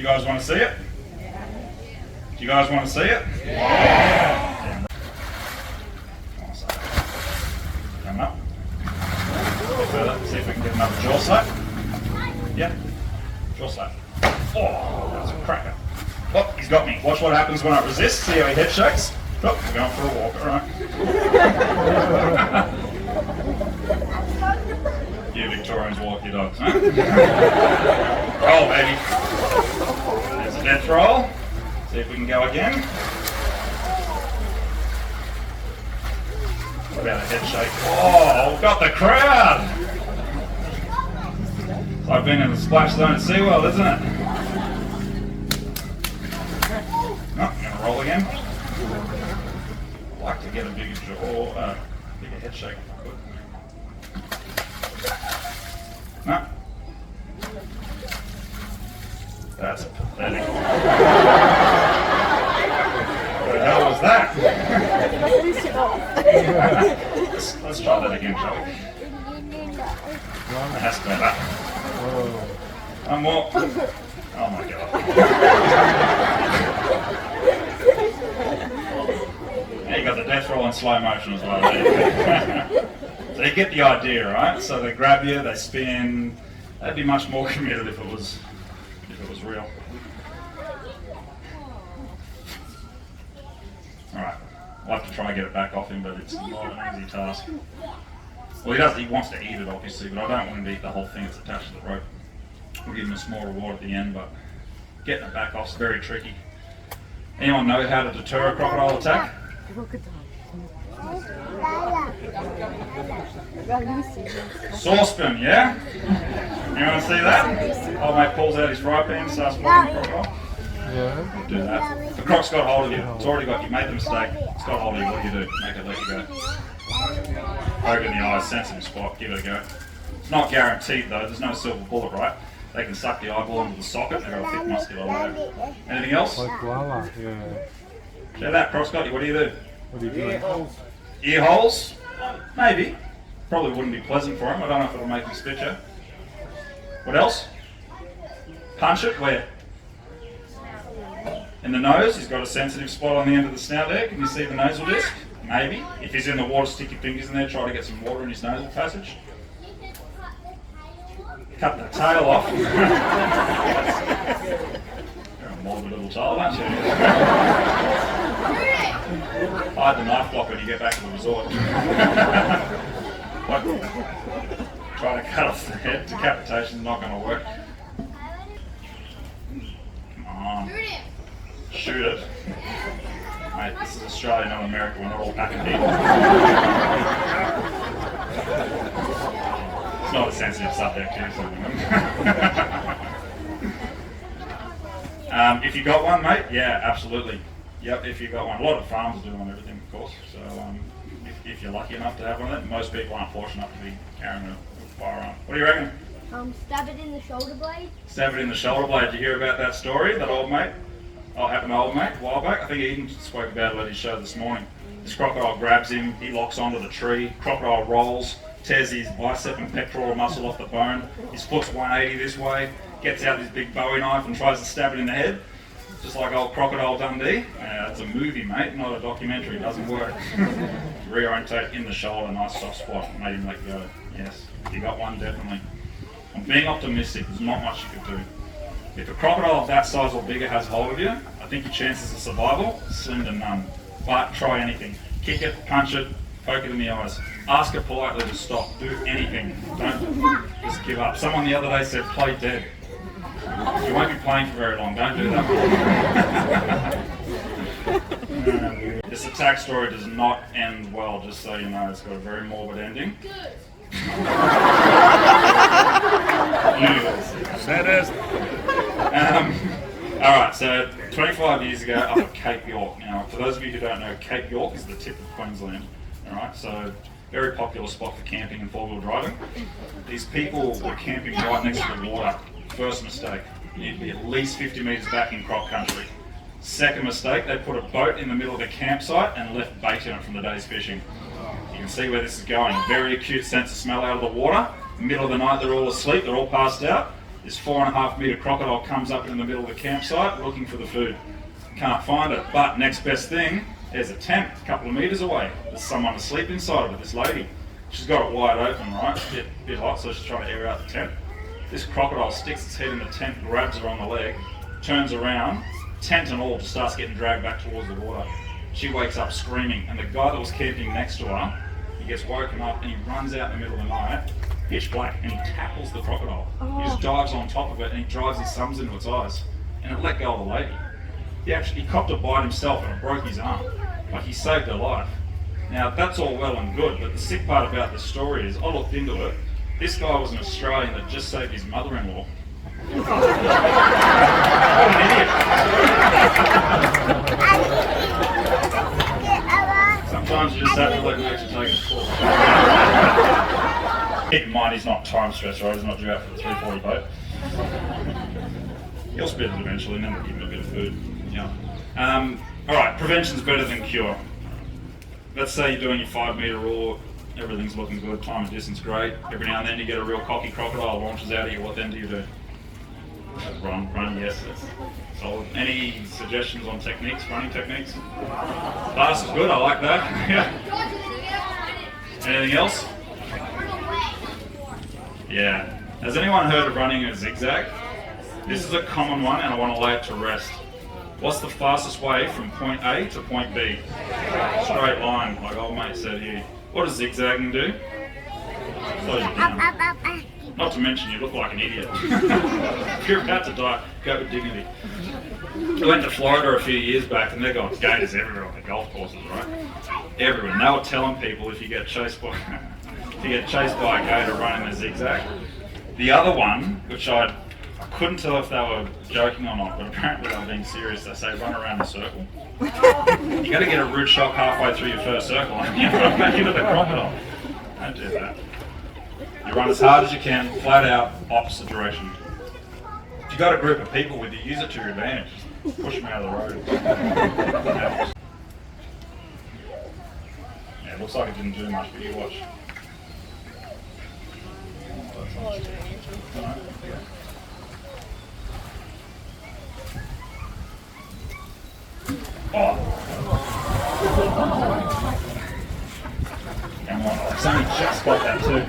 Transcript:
You guys want to see it? Do you guys want to see it? Yeah. Come up. Further. See if we can get another jaw slap. Yeah. Jaw slap. Oh, that's a cracker. Oh, he's got me. Watch what happens when I resist. See how he head shakes. Oh, we're going for a walk. All right. You Victorians walk your dogs, huh? Roll, baby. There's a death roll. See if we can go again. What about a head shake? Oh, got the crowd! It's like being in the splash zone at SeaWorld, isn't it? Oh, I'm going to roll again. I'd like to get a bigger jaw, bigger head shake if I could. No. That's pathetic. What the hell was that? let's try that again, shall we? It has to be that. One more. Oh my god. Now you got the death roll in slow motion as well. So you get the idea, right? So they grab you, they spin. They'd be much more committed if it was real. Alright, I'll have to try and get it back off him, but it's not an easy task. Well, he wants to eat it obviously, but I don't want him to eat the whole thing that's attached to the rope. We'll give him a small reward at the end, but getting it back off is very tricky. Anyone know how to deter a crocodile attack? Saucepan, yeah? You want to see that? Old mate pulls out his fry pan and starts walking the crocodile. Yeah. We'll do that. The croc's got hold of you. It's already got you. Made the mistake. It's got hold of you. What do you do? Make it let you go. Poke in the eyes, sensitive spot. Give it a go. It's not guaranteed though. There's no silver bullet, right? They can suck the eyeball into the socket. They've got a thick muscular layer. Anything else? Like lava, yeah. Share that. Croc's got you. What do you do? What do you do? Ear holes? Maybe. Probably wouldn't be pleasant for him. I don't know if it'll make him spit you. What else? Punch it. Where? In the nose. He's got a sensitive spot on the end of the snout there. Can you see the nasal disc? Maybe. If he's in the water, stick your fingers in there. Try to get some water in his nasal passage. Cut the tail off. You're a morbid little child, aren't you? Hide the knife block when you get back to the resort. What? Try to cut off the head. Decapitation's not going to work. Come on. Shoot it. Mate, this is Australia, not America. We're not all packing heat. It's not a sensitive subject here, so if you got one, mate, yeah, absolutely. Yep, if you got one. A lot of farms do on everything, of course. So if you're lucky enough to have one of them, most people aren't fortunate enough to be carrying a firearm. What do you reckon? Stab it in the shoulder blade. Stab it in the shoulder blade. Did you hear about that story? That old mate? Oh, happened to old mate a while back. I think Eden spoke about it at his show this morning. This crocodile grabs him, he locks onto the tree, crocodile rolls, tears his bicep and pectoral muscle off the bone. His foot's 180 this way, gets out this big Bowie knife and tries to stab it in the head. Just like old Crocodile Dundee. It's a movie, mate, not a documentary. It doesn't work. Reorientate in the shoulder, nice soft spot, made him let go. Yes, if you got one, definitely. I'm being optimistic, there's not much you could do. If a crocodile of that size or bigger has hold of you, I think your chances of survival, slim to none. But try anything. Kick it, punch it, poke it in the eyes. Ask it politely to stop. Do anything. Don't just give up. Someone the other day said, play dead. You won't be playing for very long. Don't do that. This attack story does not end well, just so you know. It's got a very morbid ending. Alright, so 25 years ago up at Cape York. Now, for those of you who don't know, Cape York is the tip of Queensland. Alright, so very popular spot for camping and four-wheel driving. These people were camping right next to the water. First mistake, you need to be at least 50 metres back in croc country. Second mistake, they put a boat in the middle of the campsite and left bait in it from the day's fishing. You can see where this is going. Very acute sense of smell out of the water. Middle of the night, they're all asleep, they're all passed out. This 4.5 metre crocodile comes up in the middle of the campsite looking for the food. Can't find it, but next best thing, there's a tent a couple of metres away. There's someone asleep inside of it, this lady. She's got it wide open, right? It's a bit hot, so she's trying to air out the tent. This crocodile sticks its head in the tent, grabs her on the leg, turns around, tent and all, just starts getting dragged back towards the water. She wakes up screaming, and the guy that was camping next to her, he gets woken up and he runs out in the middle of the night, pitch black, and he tackles the crocodile. He just dives on top of it and he drives his thumbs into its eyes. And it let go of the lady. He copped a bite himself and it broke his arm. Like, he saved her life. Now, that's all well and good, but the sick part about this story is, I looked into it, this guy was an Australian that just saved his mother-in-law. What an idiot. Sometimes you just have to let nature take its course. Keep in mind, he's not time stressed, right? He's not due out for the 340 boat. He'll spit it eventually, and then we'll give him a bit of food. Yeah. Alright, prevention's better than cure. Let's say you're doing your 5 metre rule, everything's looking good, time and distance great. Every now and then you get a real cocky crocodile launches out at you, what then do you do? Run, yes, that's solid. Any suggestions on techniques, running techniques? Fast is good, I like that. Yeah. Anything else? Yeah. Has anyone heard of running a zigzag? This is a common one and I want to lay it to rest. What's the fastest way from point A to point B? Straight line, like old mate said here. What does zigzagging do? Slows you down. Not to mention you look like an idiot. If you're about to die, go with dignity. I went to Florida a few years back and they've got gators everywhere on the golf courses, right? Everywhere. And they were telling people if you get chased by a gator running a zigzag. The other one, which I couldn't tell if they were joking or not, but apparently they were being serious. They say run around a circle. You got to get a root shock halfway through your first circle and you run back into the crocodile. Don't do that. You run as hard as you can, flat out, opposite direction. If you've got a group of people with you, use it to your advantage. Just push them out of the road. Yeah, it looks like it didn't do much, but you watch. Oh! Come on, I've only just got that too.